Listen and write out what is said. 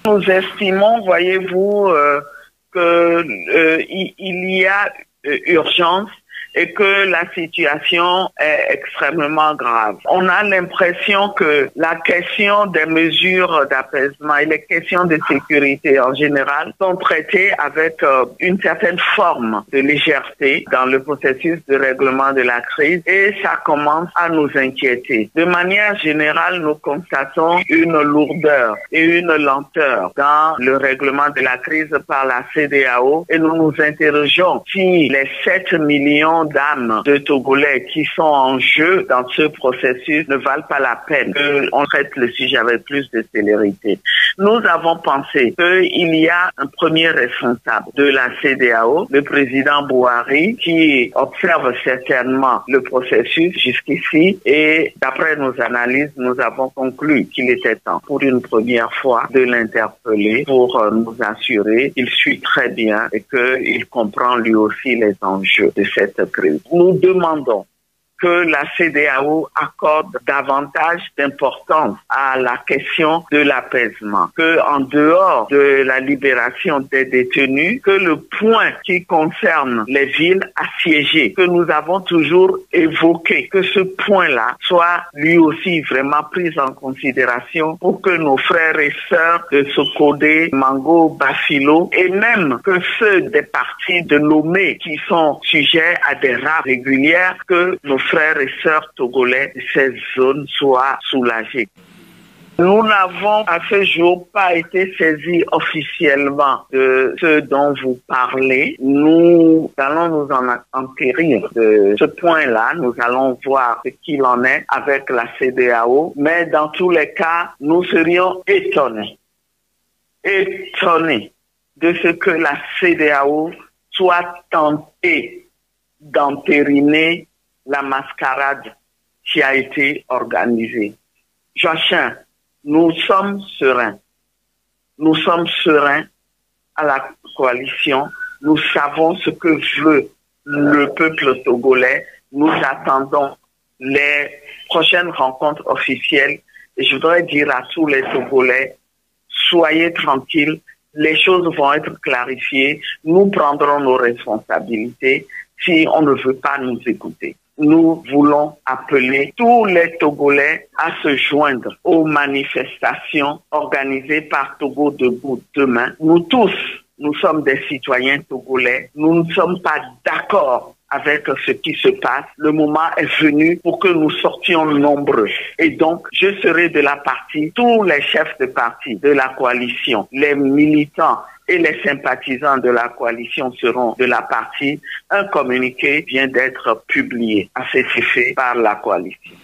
Nous estimons, voyez-vous, qu'il y a urgence et que la situation est extrêmement grave. On a l'impression que la question des mesures d'apaisement et les questions de sécurité en général sont traitées avec une certaine forme de légèreté dans le processus de règlement de la crise et ça commence à nous inquiéter. De manière générale, nous constatons une lourdeur et une lenteur dans le règlement de la crise par la CEDEAO et nous nous interrogeons si les 7 millions d'âmes de Togolais qui sont en jeu dans ce processus ne valent pas la peine qu'on traite le sujet avec plus de célérité. Nous avons pensé qu'il y a un premier responsable de la CEDEAO, le président Buhari, qui observe certainement le processus jusqu'ici et d'après nos analyses, nous avons conclu qu'il était temps pour une première fois de l'interpeller pour nous assurer qu'il suit très bien et qu'il comprend lui aussi les enjeux de cette crise. Nous demandons que la CEDEAO accorde davantage d'importance à la question de l'apaisement, que en dehors de la libération des détenus, que le point qui concerne les villes assiégées, que nous avons toujours évoqué, que ce point-là soit lui aussi vraiment pris en considération pour que nos frères et sœurs de Sokodé, Mango, Bafilo et même que ceux des partis de Lomé qui sont sujets à des rafles régulières, que nos frères et sœurs togolais de ces zones soient soulagés. Nous n'avons à ce jour pas été saisis officiellement de ce dont vous parlez. Nous allons nous en enquérir de ce point-là. Nous allons voir ce qu'il en est avec la CEDEAO. Mais dans tous les cas, nous serions étonnés de ce que la CEDEAO soit tentée d'entériner la mascarade qui a été organisée. Joachim, nous sommes sereins. Nous sommes sereins à la coalition. Nous savons ce que veut le peuple togolais. Nous attendons les prochaines rencontres officielles. Et je voudrais dire à tous les Togolais, soyez tranquilles. Les choses vont être clarifiées. Nous prendrons nos responsabilités si on ne veut pas nous écouter. Nous voulons appeler tous les Togolais à se joindre aux manifestations organisées par Togo Debout demain. Nous tous, nous sommes des citoyens togolais. Nous ne sommes pas d'accord avec ce qui se passe. Le moment est venu pour que nous sortions nombreux. Et donc, je serai de la partie, tous les chefs de parti de la coalition, les militants et les sympathisants de la coalition seront de la partie. Un communiqué vient d'être publié à cet effet par la coalition.